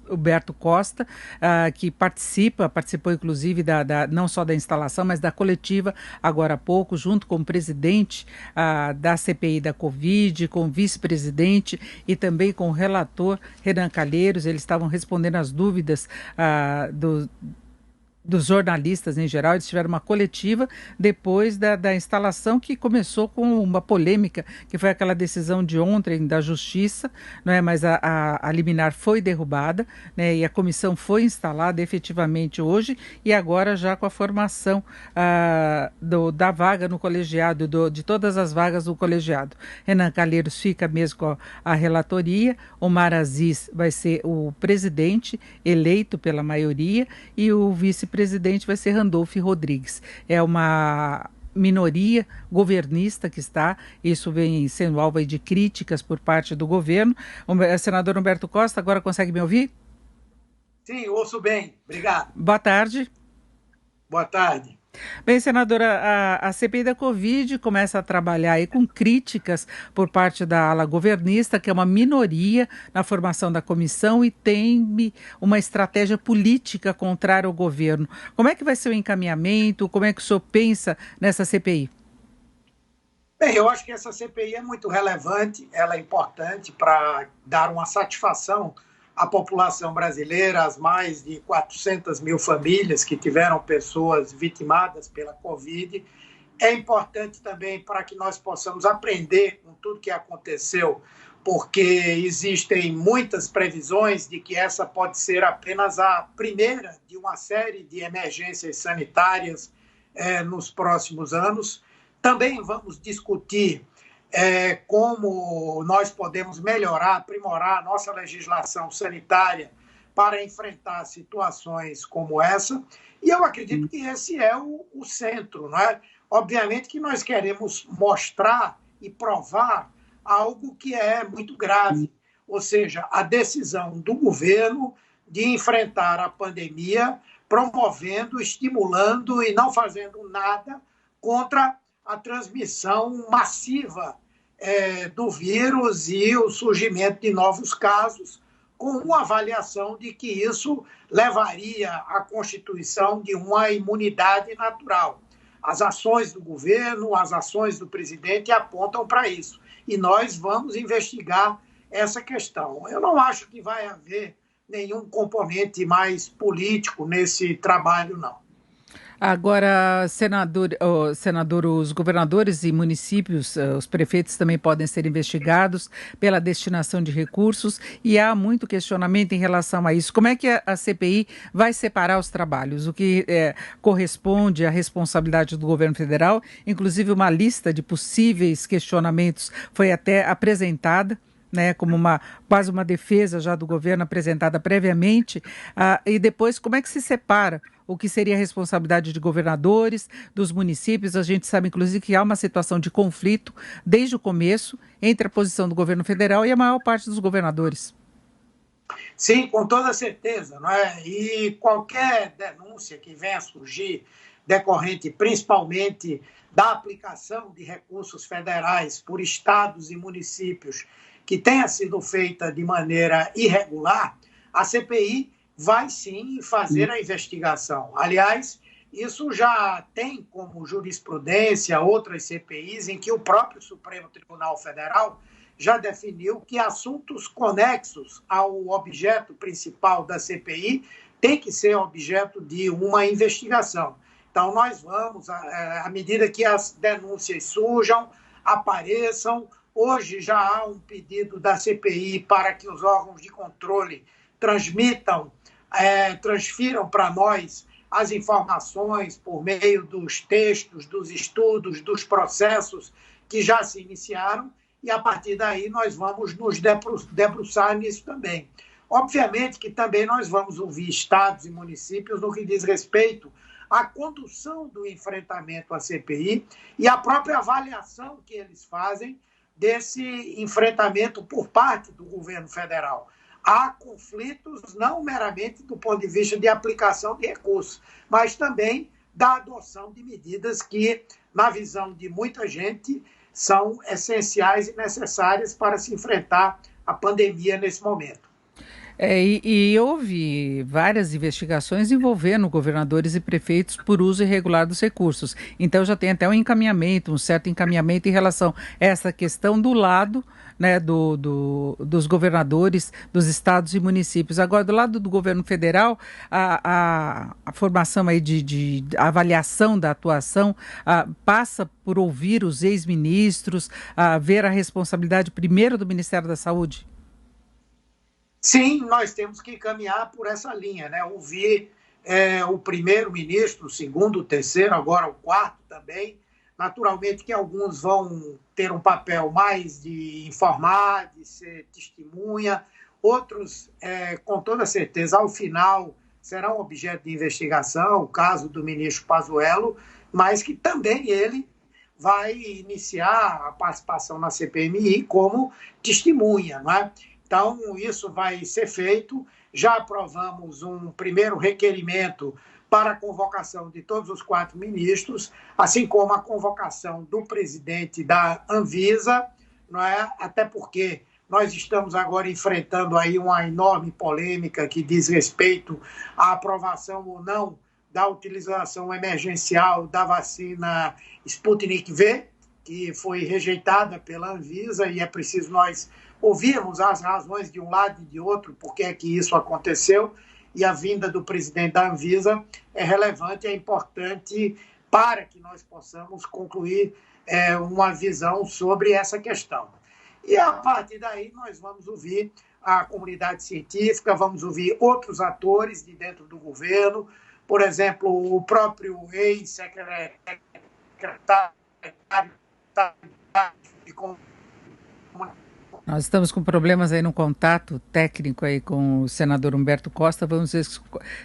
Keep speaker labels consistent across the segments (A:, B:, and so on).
A: Humberto Costa, que participou inclusive não só da instalação, mas da coletiva agora há pouco, junto com o presidente da CPI da Covid, com o vice-presidente e também com o relator Renan Calheiros. Eles estavam respondendo as dúvidas dos jornalistas em geral. Eles tiveram uma coletiva depois da instalação, que começou com uma polêmica, que foi aquela decisão de ontem da Justiça, não é? Mas a liminar foi derrubada, né? E a comissão foi instalada efetivamente hoje, e agora já com a formação da vaga no colegiado, de todas as vagas do colegiado. Renan Calheiros fica mesmo com a relatoria, Omar Aziz vai ser o presidente eleito pela maioria, e o vice-presidente vai ser Randolph Rodrigues. É uma minoria governista que está, isso vem sendo alvo de críticas por parte do governo. O senador Humberto Costa, agora consegue me ouvir?
B: Sim, ouço bem. Obrigado.
A: Boa tarde.
B: Boa tarde.
A: Bem, senadora, a CPI da Covid começa a trabalhar aí com críticas por parte da ala governista, que é uma minoria na formação da comissão e tem uma estratégia política contrária ao governo. Como é que vai ser o encaminhamento? Como é que o senhor pensa nessa CPI?
B: Bem, eu acho que essa CPI é muito relevante, ela é importante para dar uma satisfação à população brasileira, as mais de 400 mil famílias que tiveram pessoas vitimadas pela Covid. É importante também para que nós possamos aprender com tudo que aconteceu, porque existem muitas previsões de que essa pode ser apenas a primeira de uma série de emergências sanitárias nos próximos anos. Também vamos discutir como nós podemos melhorar, aprimorar a nossa legislação sanitária para enfrentar situações como essa. E eu acredito que esse é o centro, não é? Obviamente que nós queremos mostrar e provar algo que é muito grave, ou seja, a decisão do governo de enfrentar a pandemia, promovendo, estimulando e não fazendo nada contra a transmissão massiva do vírus e o surgimento de novos casos, com uma avaliação de que isso levaria à constituição de uma imunidade natural. As ações do governo, as ações do presidente apontam para isso. E nós vamos investigar essa questão. Eu não acho que vai haver nenhum componente mais político nesse trabalho, não.
A: Agora, senador, os governadores e municípios, os prefeitos também podem ser investigados pela destinação de recursos, e há muito questionamento em relação a isso. Como é que a CPI vai separar os trabalhos? O que corresponde à responsabilidade do governo federal? Inclusive, uma lista de possíveis questionamentos foi até apresentada, né, como quase uma defesa já do governo apresentada previamente, e depois como é que se separa o que seria a responsabilidade de governadores, dos municípios? A gente sabe, inclusive, que há uma situação de conflito desde o começo entre a posição do governo federal e a maior parte dos governadores.
B: Sim, com toda certeza, não é? E qualquer denúncia que venha a surgir, decorrente principalmente da aplicação de recursos federais por estados e municípios, que tenha sido feita de maneira irregular, a CPI vai sim fazer a investigação. Aliás, isso já tem como jurisprudência outras CPIs em que o próprio Supremo Tribunal Federal já definiu que assuntos conexos ao objeto principal da CPI têm que ser objeto de uma investigação. Então, nós vamos, à medida que as denúncias surjam, apareçam. Hoje já há um pedido da CPI para que os órgãos de controle transfiram para nós as informações por meio dos textos, dos estudos, dos processos que já se iniciaram, e a partir daí nós vamos nos debruçar nisso também. Obviamente que também nós vamos ouvir estados e municípios no que diz respeito à condução do enfrentamento à CPI e à própria avaliação que eles fazem desse enfrentamento por parte do governo federal. Há conflitos não meramente do ponto de vista de aplicação de recursos, mas também da adoção de medidas que, na visão de muita gente, são essenciais e necessárias para se enfrentar a pandemia nesse momento.
A: E houve várias investigações envolvendo governadores e prefeitos por uso irregular dos recursos. Então já tem até um encaminhamento, um certo encaminhamento em relação a essa questão do lado, né, dos governadores dos estados e municípios. Agora, do lado do governo federal, a formação aí de avaliação da atuação passa por ouvir os ex-ministros, ver a responsabilidade primeiro do Ministério da Saúde?
B: Sim, nós temos que caminhar por essa linha, né? Ouvir o primeiro-ministro, o segundo, o terceiro, agora o quarto também. Naturalmente que alguns vão ter um papel mais de informar, de ser testemunha, outros, com toda certeza, ao final, serão objeto de investigação, o caso do ministro Pazuello, mas que também ele vai iniciar a participação na CPMI como testemunha, não é? Então, isso vai ser feito. Já aprovamos um primeiro requerimento para a convocação de todos os 4 ministros, assim como a convocação do presidente da Anvisa, não é? Até porque nós estamos agora enfrentando aí uma enorme polêmica que diz respeito à aprovação ou não da utilização emergencial da vacina Sputnik V, que foi rejeitada pela Anvisa, e é preciso nós ouvirmos as razões de um lado e de outro, por que é que isso aconteceu, e a vinda do presidente da Anvisa é relevante, é importante para que nós possamos concluir uma visão sobre essa questão. E a partir daí nós vamos ouvir a comunidade científica, vamos ouvir outros atores de dentro do governo, por exemplo, o próprio ex-secretário de comunicação.
A: Nós estamos com problemas aí no contato técnico aí com o senador Humberto Costa. Vamos ver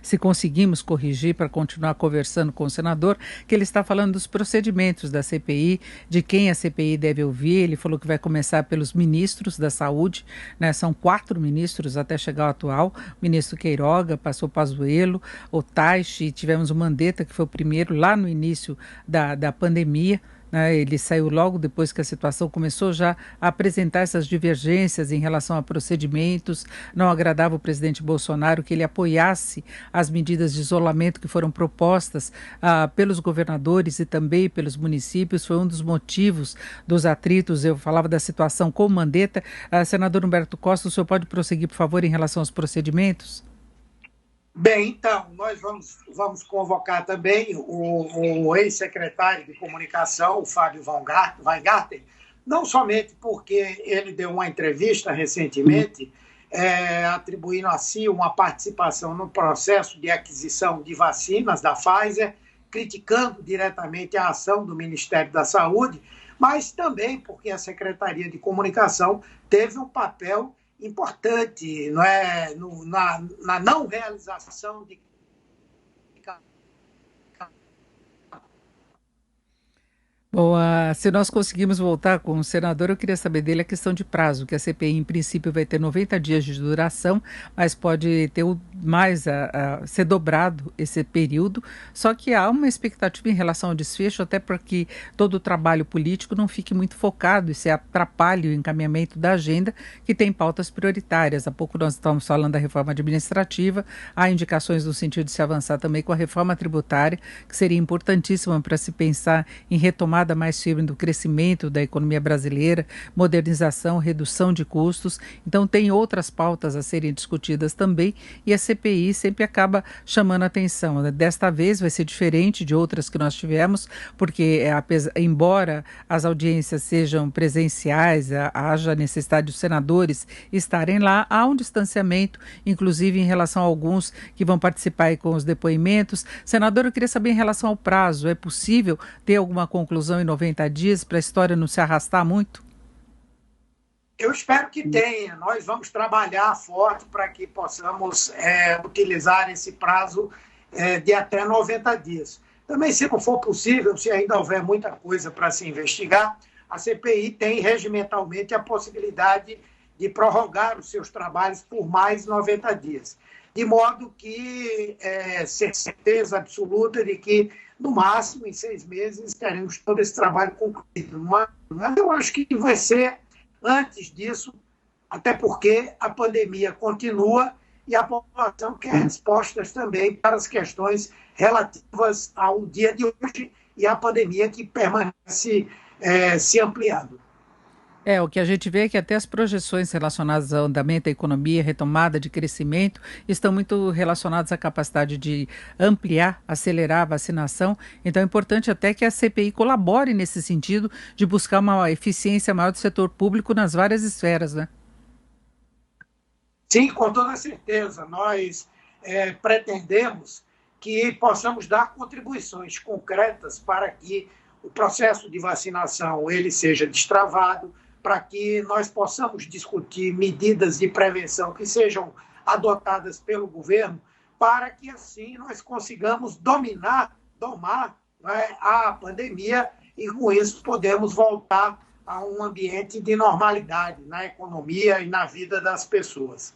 A: se conseguimos corrigir para continuar conversando com o senador, que ele está falando dos procedimentos da CPI, de quem a CPI deve ouvir. Ele falou que vai começar pelos ministros da saúde, né? São 4 ministros até chegar ao atual. O ministro Queiroga, passou Pazuello, o Taishi, tivemos o Mandetta, que foi o primeiro lá no início da pandemia. Ele saiu logo depois que a situação começou já a apresentar essas divergências em relação a procedimentos. Não agradava o presidente Bolsonaro que ele apoiasse as medidas de isolamento que foram propostas pelos governadores e também pelos municípios. Foi um dos motivos dos atritos. Eu falava da situação com o Mandetta. Senador Humberto Costa, o senhor pode prosseguir, por favor, em relação aos procedimentos?
B: Bem, então, nós vamos convocar também o ex-secretário de Comunicação, o Fábio Weingarten, não somente porque ele deu uma entrevista recentemente, atribuindo a si uma participação no processo de aquisição de vacinas da Pfizer, criticando diretamente a ação do Ministério da Saúde, mas também porque a Secretaria de Comunicação teve um papel importante, não é, na não realização de...
A: Bom, se nós conseguimos voltar com o senador, eu queria saber dele a questão de prazo, que a CPI, em princípio, vai ter 90 dias de duração, mas pode ter mais ser dobrado esse período, só que há uma expectativa em relação ao desfecho, até para que todo o trabalho político não fique muito focado e se atrapalhe o encaminhamento da agenda, que tem pautas prioritárias. Há pouco nós estamos falando da reforma administrativa, há indicações no sentido de se avançar também com a reforma tributária, que seria importantíssima para se pensar em retomar mais firme do crescimento da economia brasileira, modernização, redução de custos. Então tem outras pautas a serem discutidas também e a CPI sempre acaba chamando a atenção. Desta vez vai ser diferente de outras que nós tivemos, porque embora as audiências sejam presenciais, haja necessidade dos senadores estarem lá, há um distanciamento, inclusive em relação a alguns que vão participar aí com os depoimentos. Senador, eu queria saber em relação ao prazo, é possível ter alguma conclusão em 90 dias para a história não se arrastar muito?
B: Eu espero que tenha. Nós vamos trabalhar forte para que possamos utilizar esse prazo de até 90 dias. Também, se não for possível, se ainda houver muita coisa para se investigar, a CPI tem regimentalmente a possibilidade de prorrogar os seus trabalhos por mais 90 dias. De modo que certeza absoluta de que, no máximo, em 6 meses, teremos todo esse trabalho concluído. Mas eu acho que vai ser antes disso, até porque a pandemia continua e a população quer respostas também para as questões relativas ao dia de hoje e à pandemia que permanece se ampliando.
A: O que a gente vê é que até as projeções relacionadas ao andamento da economia, retomada de crescimento, estão muito relacionadas à capacidade de ampliar, acelerar a vacinação. Então é importante até que a CPI colabore nesse sentido de buscar uma eficiência maior do setor público nas várias esferas, né?
B: Sim, com toda certeza. Nós pretendemos que possamos dar contribuições concretas para que o processo de vacinação ele seja destravado, para que nós possamos discutir medidas de prevenção que sejam adotadas pelo governo, para que assim nós consigamos domar, né, a pandemia e com isso podemos voltar a um ambiente de normalidade na economia e na vida das pessoas.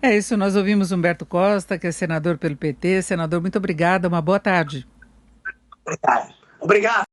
A: É isso, nós ouvimos Humberto Costa, que é senador pelo PT. Senador, muito obrigada, uma boa tarde.
B: Obrigado. Obrigado.